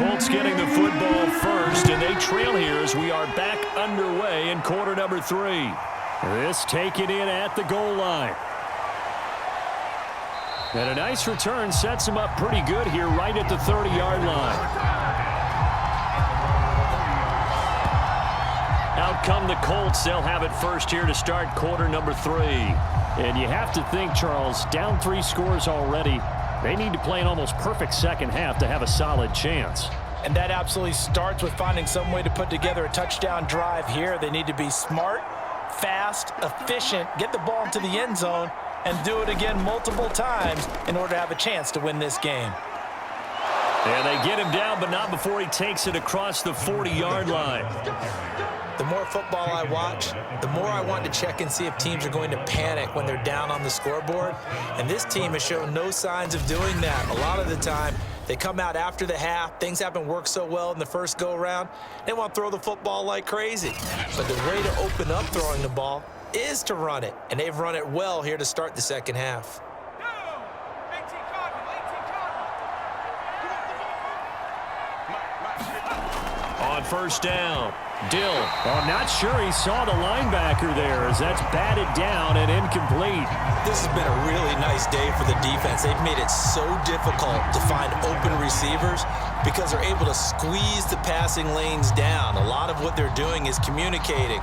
Colts getting the football first, and they trail here as we are back underway in quarter number 3. This taken in at the goal line. And a nice return sets him up pretty good here right at the 30-yard line. Out come the Colts. They'll have it first here to start quarter number 3. And you have to think, Charles, down 3 scores already. They need to play an almost perfect second half to have a solid chance. And that absolutely starts with finding some way to put together a touchdown drive here. They need to be smart, fast, efficient, get the ball into the end zone, and do it again multiple times in order to have a chance to win this game. And they get him down, but not before he takes it across the 40-yard line. The more football I watch, the more I want to check and see if teams are going to panic when they're down on the scoreboard. And this team has shown no signs of doing that. A lot of the time, they come out after the half. Things haven't worked so well in the first go-around. They want to throw the football like crazy. But the way to open up throwing the ball is to run it. And they've run it well here to start the second half. On first down, Dill. I'm not sure he saw the linebacker there as that's batted down and incomplete. This has been a really nice day for the defense. They've made it so difficult to find open receivers because they're able to squeeze the passing lanes down. A lot of what they're doing is communicating.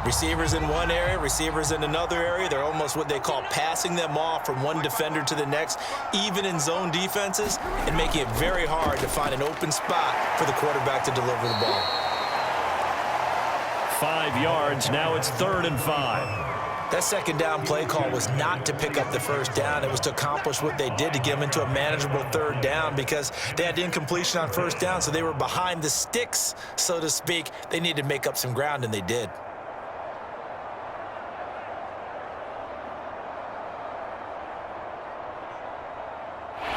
Receivers in one area, receivers in another area. They're almost what they call passing them off from one defender to the next, even in zone defenses, and making it very hard to find an open spot for the quarterback to deliver the ball. 5 yards, now it's 3rd and 5. That second down play call was not to pick up the first down. It was to accomplish what they did to get them into a manageable 3rd down because they had incompletion on first down, so they were behind the sticks, so to speak. They needed to make up some ground, and they did.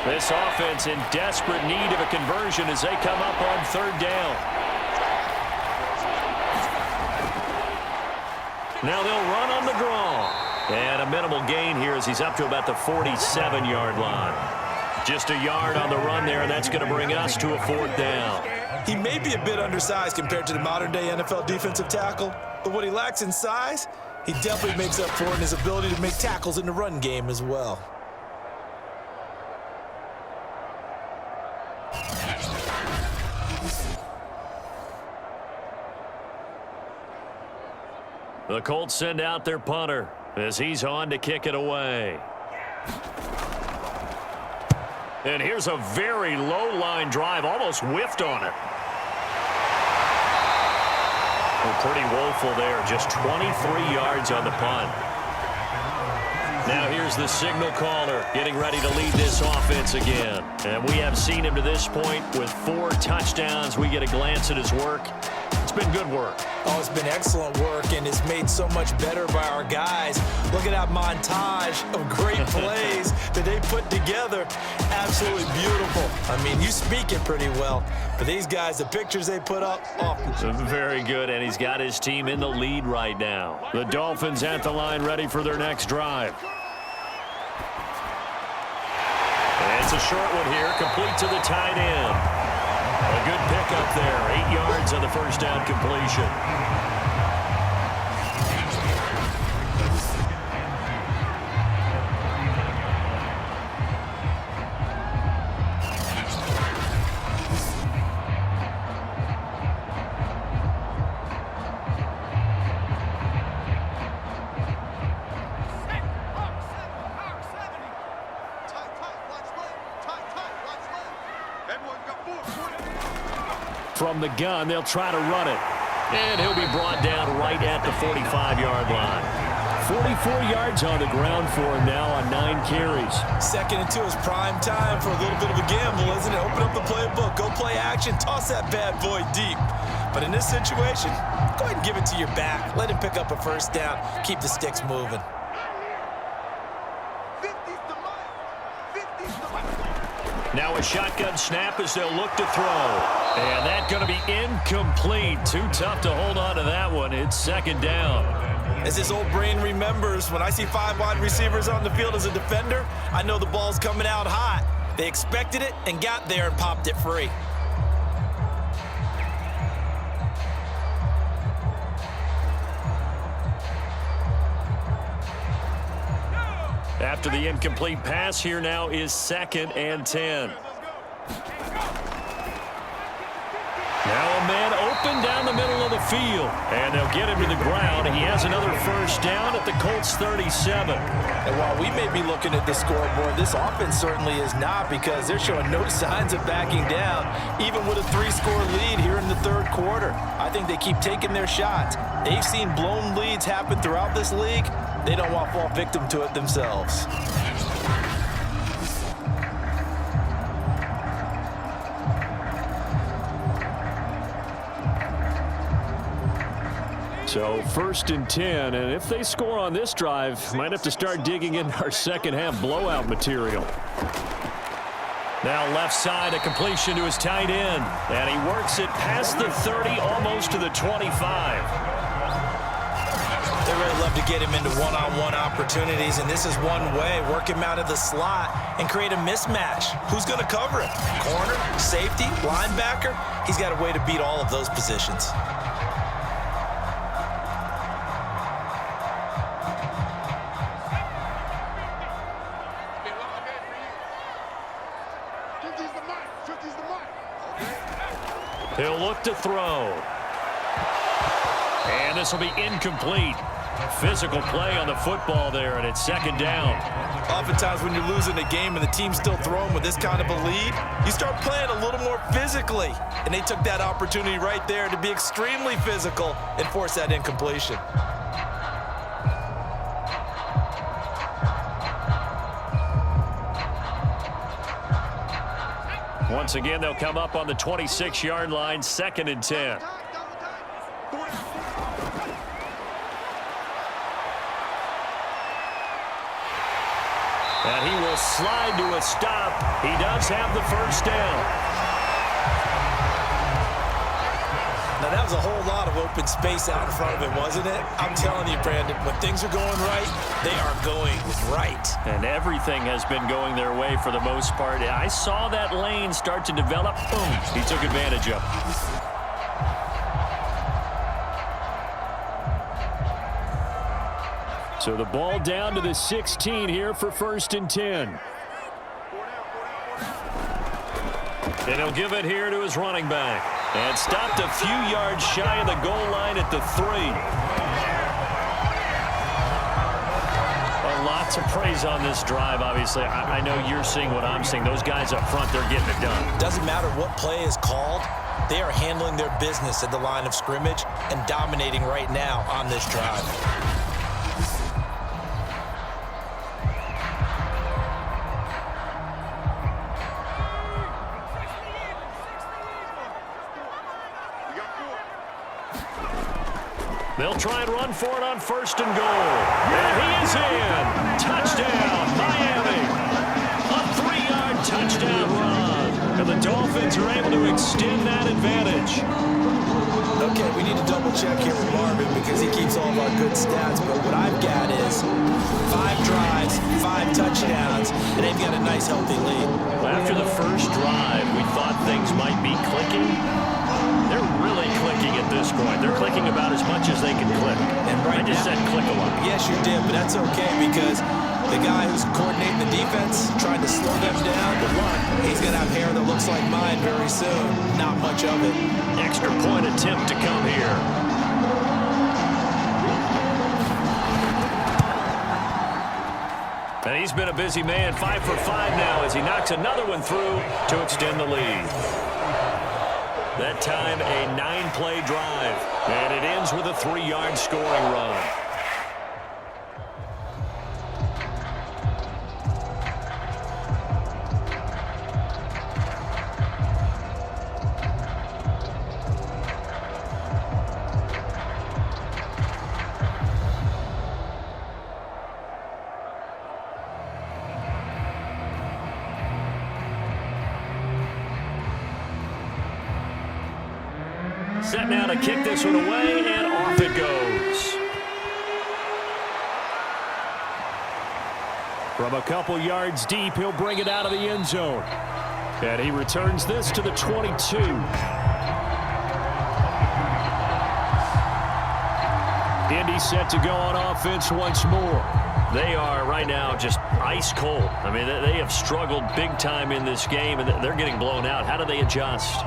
This offense in desperate need of a conversion as they come up on 3rd down. Now they'll run on the draw. And a minimal gain here as he's up to about the 47-yard line. Just a yard on the run there, and that's going to bring us to a 4th down. He may be a bit undersized compared to the modern-day NFL defensive tackle, but what he lacks in size, he definitely makes up for it in his ability to make tackles in the run game as well. The Colts send out their punter as he's on to kick it away. And here's a very low-line drive, almost whiffed on it. Oh, pretty woeful there, just 23 yards on the punt. Now here's the signal caller getting ready to lead this offense again. And we have seen him to this point with 4 touchdowns. We get a glance at his work. It's been good work. Oh, it's been excellent work, and it's made so much better by our guys. Look at that montage of great plays that they put together. Absolutely beautiful. I mean, you speak it pretty well. But these guys, the pictures they put up, oh. Very good, and he's got his team in the lead right now. The Dolphins at the line ready for their next drive. And it's a short one here, complete to the tight end. A good pickup there, 8 yards on the first down completion. From the gun, they'll try to run it. And he'll be brought down right at the 45-yard line. 44 yards on the ground for him now on 9 carries. 2nd and 2 is prime time for a little bit of a gamble, isn't it? Open up the playbook, go play action, toss that bad boy deep. But in this situation, go ahead and give it to your back. Let him pick up a first down. Keep the sticks moving. Now a shotgun snap as they'll look to throw. And that's going to be incomplete. Too tough to hold on to that one. It's 2nd down. As his old brain remembers, when I see 5 wide receivers on the field as a defender, I know the ball's coming out hot. They expected it and got there and popped it free. After the incomplete pass, here now is 2nd and 10. Now a man open down the middle of the field. And they'll get him to the ground. He has another first down at the Colts 37. And while we may be looking at the scoreboard, this offense certainly is not, because they're showing no signs of backing down, even with a 3-score lead here in the third quarter. I think they keep taking their shots. They've seen blown leads happen throughout this league. They don't want to fall victim to it themselves. So 1st and 10, and if they score on this drive, might have to start digging in our second half blowout material. Now left side, a completion to his tight end, and he works it past the 30, almost to the 25. They really love to get him into one-on-one opportunities, and this is one way. Work him out of the slot and create a mismatch. Who's going to cover it? Corner, safety, linebacker? He's got a way to beat all of those positions. He'll look to throw. And this will be incomplete. Physical play on the football there, and it's 2nd down. Oftentimes when you're losing a game and the team's still throwing with this kind of a lead, you start playing a little more physically. And they took that opportunity right there to be extremely physical and force that incompletion. Once again, they'll come up on the 26-yard line, 2nd and 10. And he will slide to a stop. He does have the first down. Now, that was a whole lot of open space out in front of him, wasn't it? I'm telling you, Brandon, when things are going right, they are going right. And everything has been going their way for the most part. I saw that lane start to develop. Boom. He took advantage of it. So the ball down to the 16 here for 1st and 10. And he'll give it here to his running back. And stopped a few yards shy of the goal line at the 3. Well, lots of praise on this drive, obviously. I know you're seeing what I'm seeing. Those guys up front, they're getting it done. Doesn't matter what play is called. They are handling their business at the line of scrimmage and dominating right now on this drive. They'll try and run for it on 1st and goal. And he is in. Touchdown, Miami. A 3-yard touchdown run. And the Dolphins are able to extend that advantage. Okay, we need to double-check here with Marvin because he keeps all of our good stats. But what I've got is 5 drives, 5 touchdowns, and they've got a nice, healthy lead. After the first drive, we thought things might be clicking. They're really clicking at this point. They're clicking about as much as they can click. And right I just said click a lot. Yes, you did, but that's okay because the guy who's coordinating the defense, trying to slow them down, he's going to have hair that looks like mine very soon. Not much of it. Extra point attempt to come here. And he's been a busy man, 5 for 5 now as he knocks another one through to extend the lead. That time, a 9-play drive. And it ends with a 3-yard scoring run. Set now to kick this one away, and off it goes. From a couple yards deep, he'll bring it out of the end zone. And he returns this to the 22. Indy set to go on offense once more. They are right now just ice cold. I mean, they have struggled big time in this game, and they're getting blown out. How do they adjust?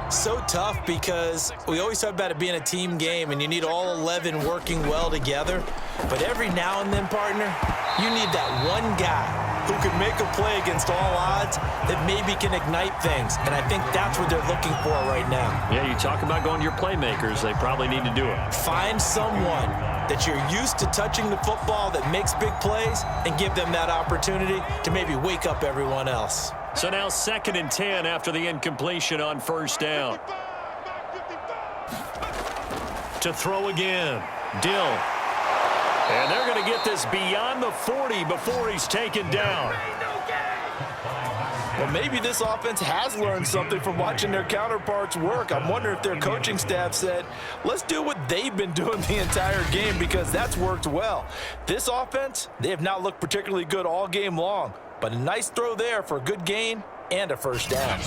So tough because we always talk about it being a team game, and you need all 11 working well together. But every now and then, partner, you need that one guy who can make a play against all odds that maybe can ignite things. And I think that's what they're looking for right now. Yeah, you talk about going to your playmakers. They probably need to do it. Find someone that you're used to touching the football that makes big plays and give them that opportunity to maybe wake up everyone else. So now 2nd and 10 after the incompletion on 1st down. To throw again. Dill. And they're going to get this beyond the 40 before he's taken down. Well, maybe this offense has learned something from watching their counterparts work. I'm wondering if their coaching staff said, let's do what they've been doing the entire game, because that's worked well. This offense, they have not looked particularly good all game long, but a nice throw there for a good gain and a 1st down.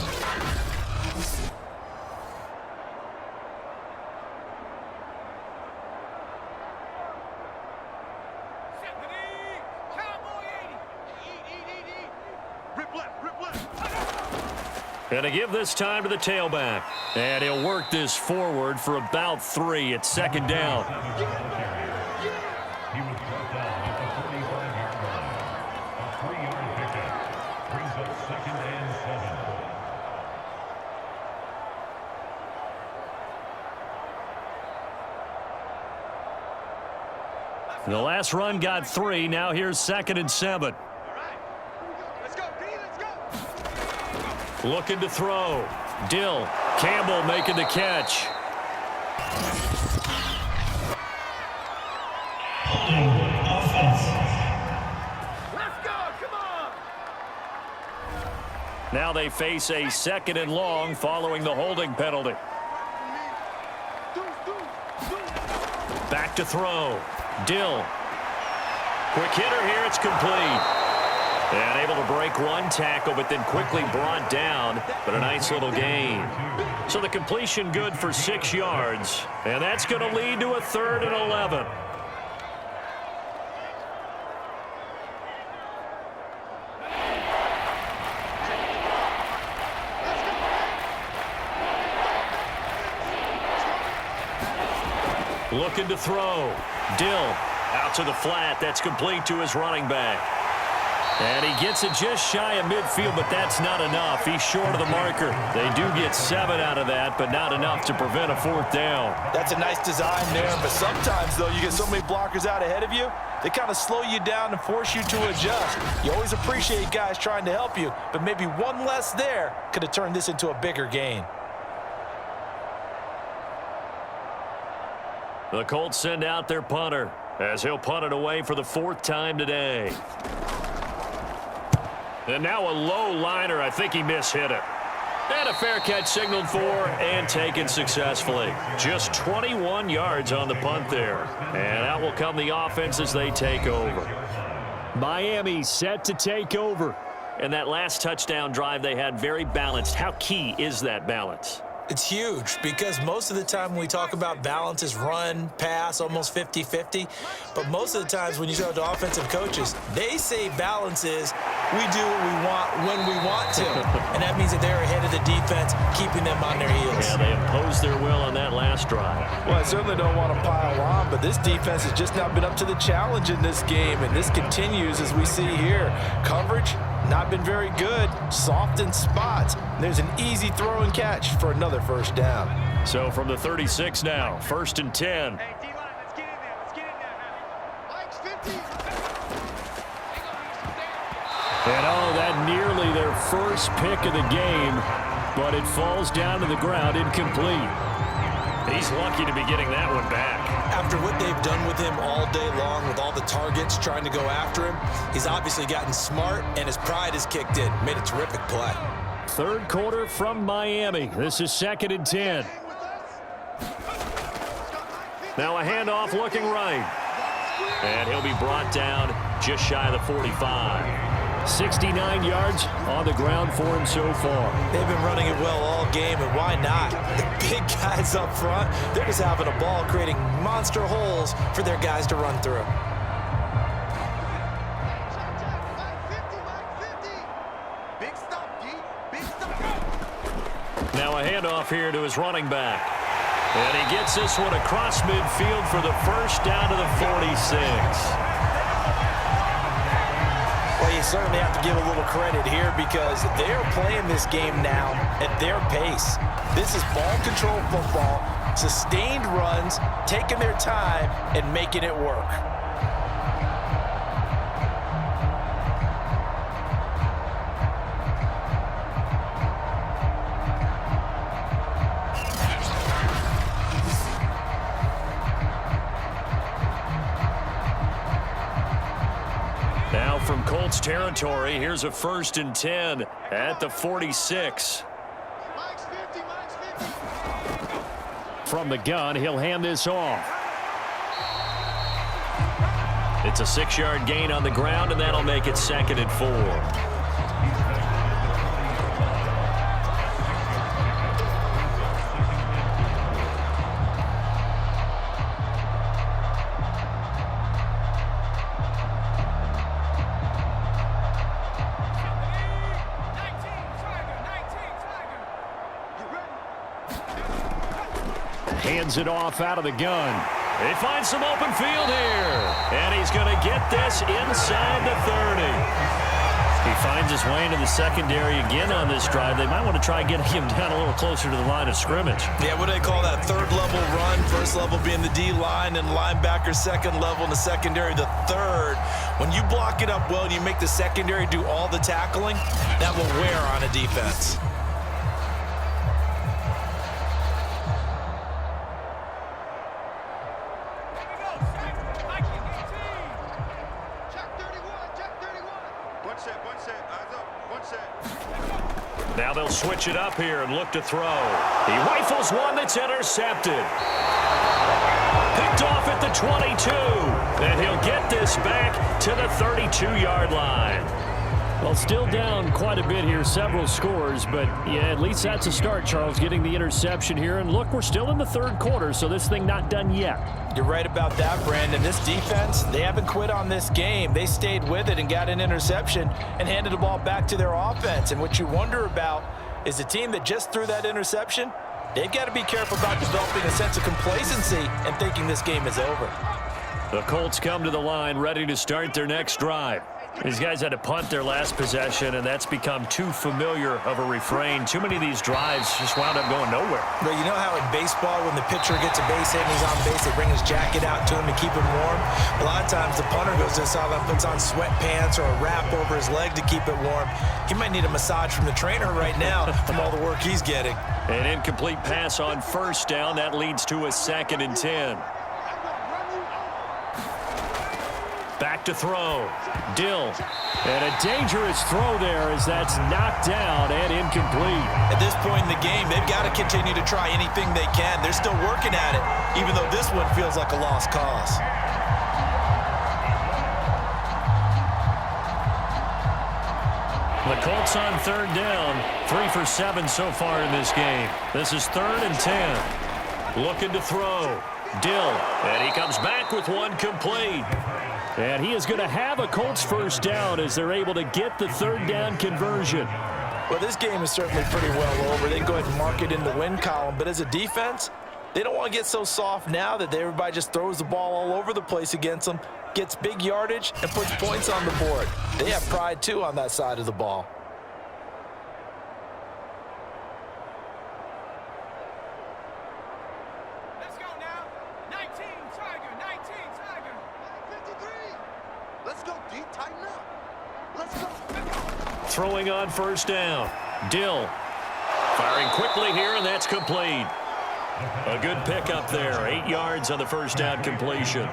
Going to give this time to the tailback. And he'll work this forward for about 3 at 2nd down. The last run got 3. Now here's 2nd and 7. Looking to throw. Dill. Campbell making the catch. Let's go, come on. Now they face a 2nd and long following the holding penalty. Back to throw. Dill. Quick hitter here. It's complete. And able to break one tackle, but then quickly brought down. But a nice little gain. So the completion good for 6 yards. And that's going to lead to a 3rd and 11. Looking to throw. Dill out to the flat. That's complete to his running back. And he gets it just shy of midfield, but that's not enough. He's short of the marker. They do get 7 out of that, but not enough to prevent a 4th down. That's a nice design there, but sometimes, though, you get so many blockers out ahead of you, they kind of slow you down and force you to adjust. You always appreciate guys trying to help you, but maybe one less there could have turned this into a bigger gain. The Colts send out their punter as he'll punt it away for the 4th time today. And now a low liner. I think he mishit it. And a fair catch signaled for and taken successfully. Just 21 yards on the punt there. And out will come the offense as they take over. Miami set to take over. And that last touchdown drive they had very balanced. How key is that balance? It's huge because most of the time when we talk about balance is run, pass, almost 50-50. But most of the times when you talk to offensive coaches, they say balance is we do what we want when we want to. And that means that they're ahead of the defense, keeping them on their heels. Yeah, they imposed their will on that last drive. Well, I certainly don't want to pile on, but this defense has just not been up to the challenge in this game, and this continues as we see here. Coverage, not been very good. Soft in spots. There's an easy throw and catch for another 1st down. So from the 36 now, 1st and 10. Hey, D-line, let's get in there. Let's get in there now. Mike's 50. And that nearly their first pick of the game, but it falls down to the ground incomplete. He's lucky to be getting that one back. After what they've done with him all day long with all the targets trying to go after him, he's obviously gotten smart and his pride has kicked in. Made a terrific play. 3rd quarter from Miami. This is 2nd and 10. Now a handoff looking right. And he'll be brought down just shy of the 45. 69 yards on the ground for him so far. They've been running it well all game, and why not? The big guys up front, they're just having a ball creating monster holes for their guys to run through. Now a handoff here to his running back. And he gets this one across midfield for the first down to the 46. Well, you certainly have to give a little credit here because they are playing this game now at their pace. This is ball control football, sustained runs, taking their time and making it work. Now from Colts territory, here's a 1st and 10 at the 46. Mike's 50, Mike's 50. From the gun, he'll hand this off. It's a 6-yard gain on the ground, and that'll make it 2nd and 4. Hands it off out of the gun. He finds some open field here. And he's going to get this inside the 30. He finds his way into the secondary again on this drive. They might want to try getting him down a little closer to the line of scrimmage. Yeah, what do they call that? 3rd level run. 1st level being the D-line and linebacker. 2nd level in the secondary, the 3rd. When you block it up well and you make the secondary do all the tackling, that will wear on a defense. Now they'll switch it up here and look to throw. He rifles one that's intercepted. Picked off at the 22. And he'll get this back to the 32-yard line. Well, still down quite a bit here, several scores, but yeah, at least that's a start, Charles, getting the interception here. And look, we're still in the 3rd quarter, so this thing not done yet. You're right about that, Brandon. This defense, they haven't quit on this game. They stayed with it and got an interception and handed the ball back to their offense. And what you wonder about is the team that just threw that interception, they've got to be careful about developing a sense of complacency and thinking this game is over. The Colts come to the line ready to start their next drive. These guys had to punt their last possession, and that's become too familiar of a refrain. Too many of these drives just wound up going nowhere. But you know how in baseball, when the pitcher gets a base hit and he's on base, they bring his jacket out to him to keep him warm? A lot of times the punter goes to the sideline, puts on sweatpants or a wrap over his leg to keep it warm. He might need a massage from the trainer right now from all the work he's getting. An incomplete pass on 1st down. That leads to a 2nd and 10. Back to throw. Dill. And a dangerous throw there as that's knocked down and incomplete. At this point in the game, they've got to continue to try anything they can. They're still working at it, even though this one feels like a lost cause. The Colts on 3rd down. 3 for 7 so far in this game. This is 3rd and 10. Looking to throw. Dill. And he comes back with one complete. And he is going to have a Colts 1st down as they're able to get the 3rd down conversion. Well, this game is certainly pretty well over. They can go ahead and mark it in the win column. But as a defense, they don't want to get so soft now that everybody just throws the ball all over the place against them, gets big yardage, and puts points on the board. They have pride, too, on that side of the ball. Let's go now. 19, Tiger, 19, Tiger. 53. Let's go, D. Tighten up. Let's go. Throwing on 1st down. Dill. Firing quickly here, and that's complete. A good pickup there. 8 yards on the 1st down completion. 8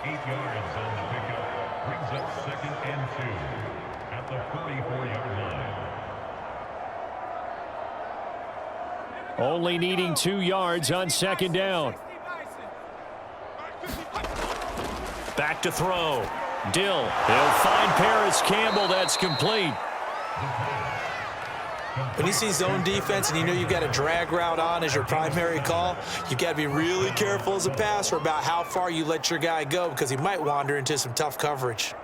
yards on the pickup. Brings up 2nd and 2 at the 44-yard line. Only needing 2 yards on 2nd down. Back to throw. Dill. He'll find Paris Campbell. That's complete. When you see zone defense and you know you've got a drag route on as your primary call, you've got to be really careful as a passer about how far you let your guy go because he might wander into some tough coverage.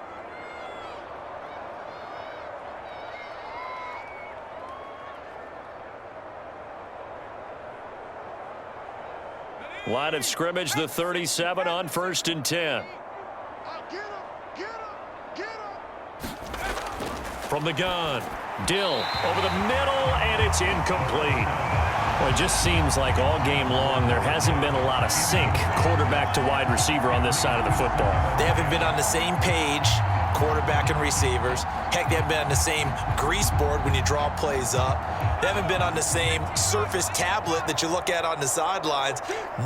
Line of scrimmage, the 37 on 1st and 10. From the gun, Dill over the middle, and it's incomplete. Well, it just seems like all game long there hasn't been a lot of sync quarterback to wide receiver on this side of the football. They haven't been on the same page, quarterback and receivers. Heck, they haven't been on the same grease board when you draw plays up. They haven't been on the same surface tablet that you look at on the sidelines.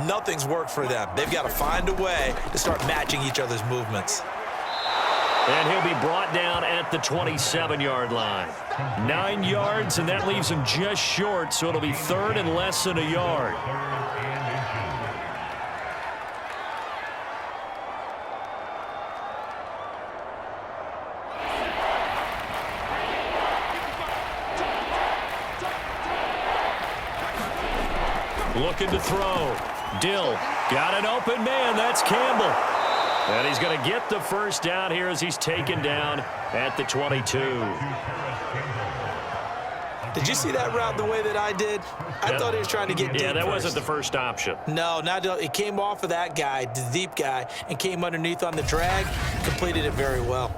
Nothing's worked for them. They've got to find a way to start matching each other's movements. And he'll be brought down at the 27-yard line. 9 yards, and that leaves him just short, so it'll be 3rd and less than a yard. Looking to throw. Dill got an open man. That's Campbell. And he's going to get the first down here as he's taken down at the 22. Did you see that route the way that I did? I thought he was trying to get deep. Yeah, that first. wasn't the first option. No, it came off of that guy, the deep guy, and came underneath on the drag. Completed it very well.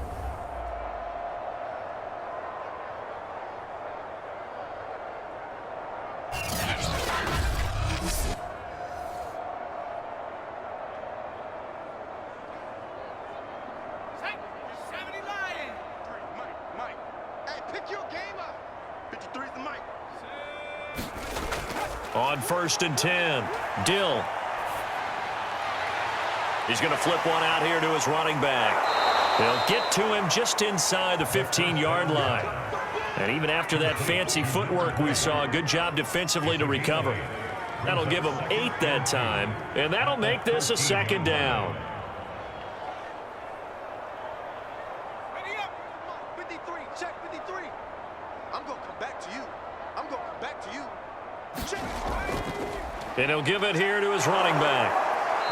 On 1st and 10, Dill. He's going to flip one out here to his running back. They'll get to him just inside the 15-yard line. And even after that fancy footwork we saw, a good job defensively to recover. That'll give him 8 that time, and that'll make this a 2nd down. Ready up. 53, check 53. I'm going to come back to you. I'm going to come back to you. Check. And he'll give it here to his running back.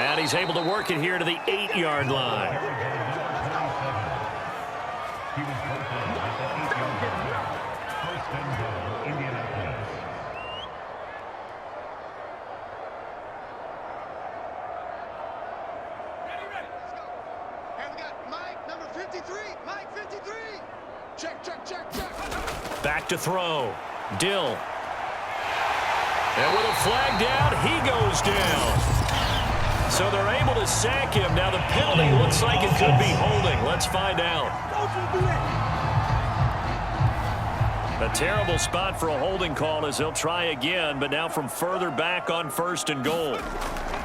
And he's able to work it here to the 8-yard line. He was first down at the 8-yard line. 1st and goal, Indianapolis. Ready. Let's go. And we got Mike, number 53. Mike, 53. Check. Back to throw. Dill. And with a flag down, he goes down. So they're able to sack him. Now the penalty looks like it could be holding. Let's find out. A terrible spot for a holding call as they'll try again, but now from further back on 1st and goal.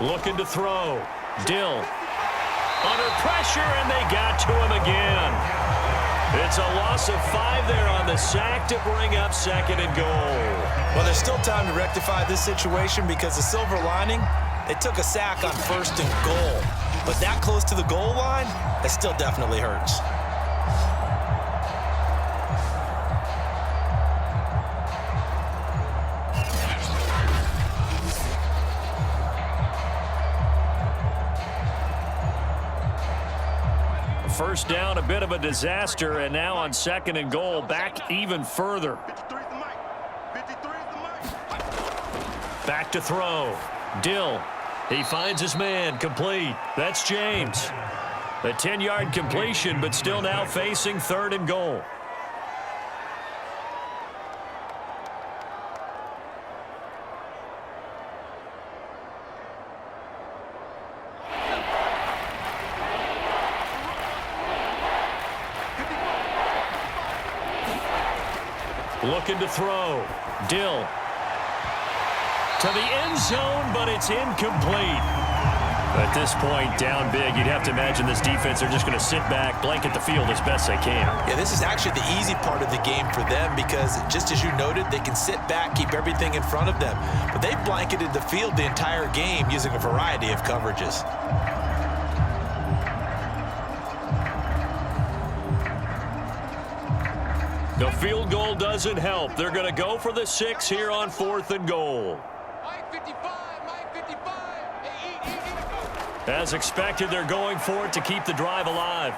Looking to throw. Dill. Under pressure, and they got to him again. It's a loss of 5 there on the sack to bring up 2nd and goal. Well, there's still time to rectify this situation because the silver lining, they took a sack on 1st and goal. But that close to the goal line, that still definitely hurts. First down, a bit of a disaster, and now on 2nd and goal, back even further. 53 is the mic. 53 is the mic. Back to throw. Dill. He finds his man. Complete. That's James. A 10-yard completion, but still now facing 3rd and goal. Looking to throw. Dill. To the end zone, but it's incomplete. At this point, down big, you'd have to imagine this defense are just going to sit back, blanket the field as best they can. Yeah, this is actually the easy part of the game for them because, just as you noted, they can sit back, keep everything in front of them. But they've blanketed the field the entire game using a variety of coverages. The field goal doesn't help. They're going to go for the 6 here on 4th and goal. Mike 55, Mike 55. Hey, eat. As expected, they're going for it to keep the drive alive.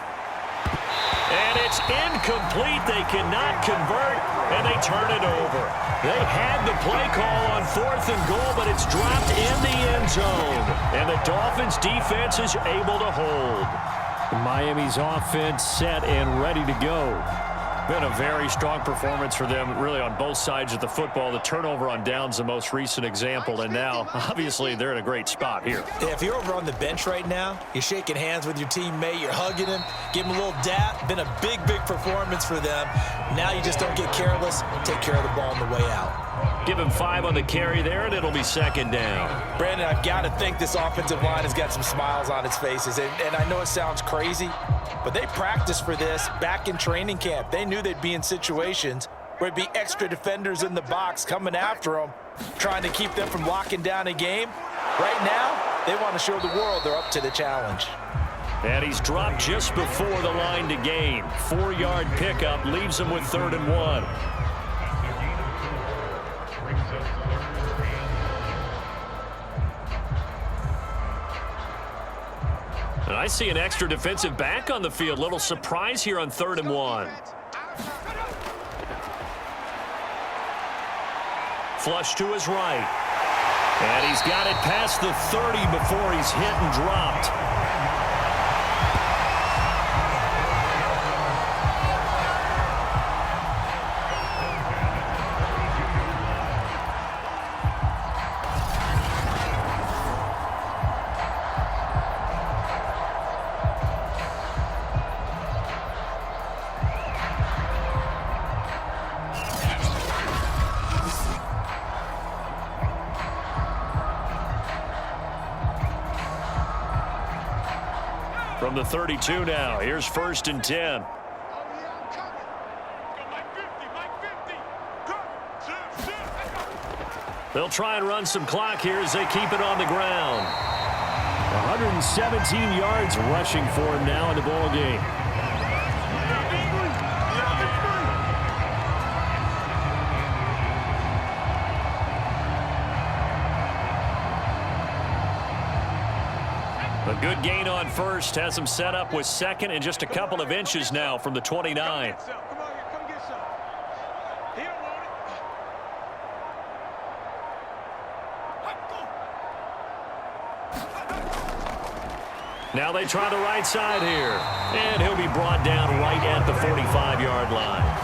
And it's incomplete. They cannot convert, and they turn it over. They had the play call on 4th and goal, but it's dropped in the end zone. And the Dolphins defense is able to hold. Miami's offense set and ready to go. Been a very strong performance for them, really, on both sides of the football. The turnover on downs, the most recent example, and now, obviously, they're in a great spot here. Yeah, if you're over on the bench right now, you're shaking hands with your teammate, you're hugging him, give him a little dap. Been a big, big performance for them. Now you just don't get careless. Take care of the ball on the way out. Give him 5 on the carry there, and it'll be 2nd down. Brandon, I've got to think this offensive line has got some smiles on its faces. And I know it sounds crazy, but they practiced for this back in training camp. They knew they'd be in situations where it'd be extra defenders in the box coming after them, trying to keep them from locking down a game. Right now, they want to show the world they're up to the challenge. And he's dropped just before the line to gain. 4-yard pickup leaves him with 3rd and 1. And I see an extra defensive back on the field. Little surprise here on 3rd and 1. Flush to his right. And he's got it past the 30 before he's hit and dropped. From the 32 now, here's 1st and 10. They'll try and run some clock here as they keep it on the ground. 117 yards rushing for him now in the ball game. A good gain on 1st, has him set up with 2nd and just a couple of inches now from the 29. Now they try the right side here, and he'll be brought down right at the 45-yard line.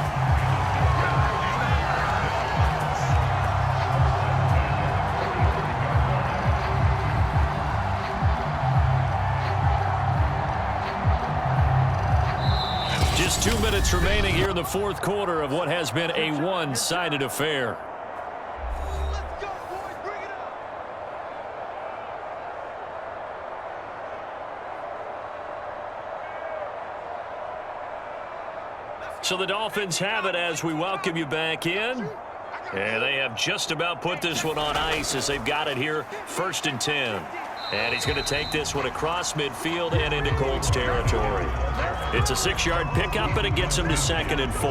Just 2 minutes remaining here in the 4th quarter of what has been a one-sided affair. Let's go, boys. Bring it up. So the Dolphins have it as we welcome you back in. And they have just about put this one on ice as they've got it here, 1st and 10. And he's going to take this one across midfield and into Colts territory. It's a 6-yard pickup, and it gets him to 2nd and 4.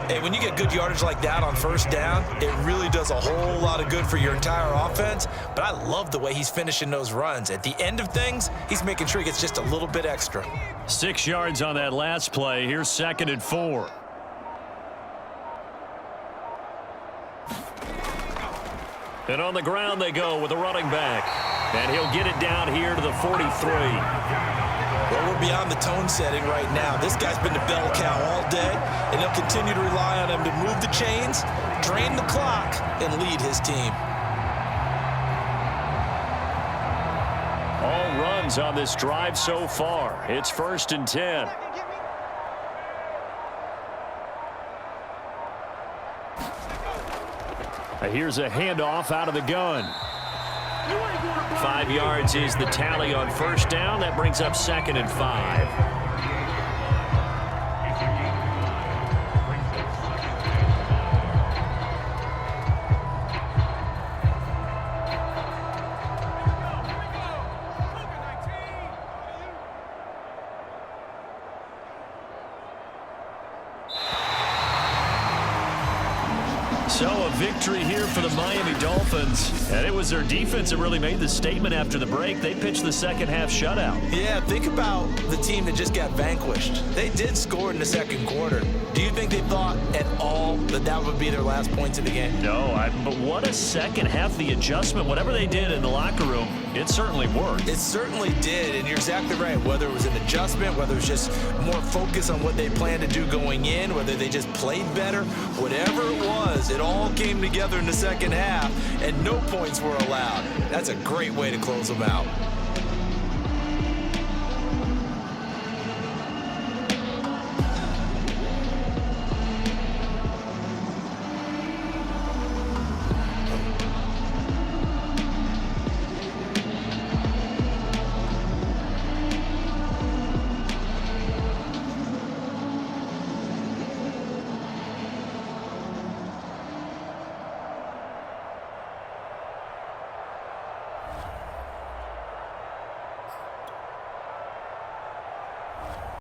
Hey, when you get good yardage like that on 1st down, it really does a whole lot of good for your entire offense. But I love the way he's finishing those runs. At the end of things, he's making sure he gets just a little bit extra. 6 yards on that last play. Here's 2nd and 4. And on the ground they go with a running back. And he'll get it down here to the 43. Well, we're beyond the tone setting right now. This guy's been the bell cow all day, and he'll continue to rely on him to move the chains, drain the clock, and lead his team. All runs on this drive so far. It's 1st and 10. Here's a handoff out of the gun. 5 yards is the tally on 1st down. That brings up 2nd and 5. So a victory here for the Miami Dolphins. And it was their defense that really made the statement after the break. They pitched the second half shutout. Yeah, think about the team that just got vanquished. They did score in the second quarter. Do you think they thought at all that that would be their last points of the game? No, but what a second half. The adjustment, whatever they did in the locker room, it certainly worked. It certainly did, and you're exactly right. Whether it was an adjustment, whether it was just more focus on what they planned to do going in, whether they just played better, whatever it was, it all came together in the second half, and no points were allowed. That's a great way to close them out.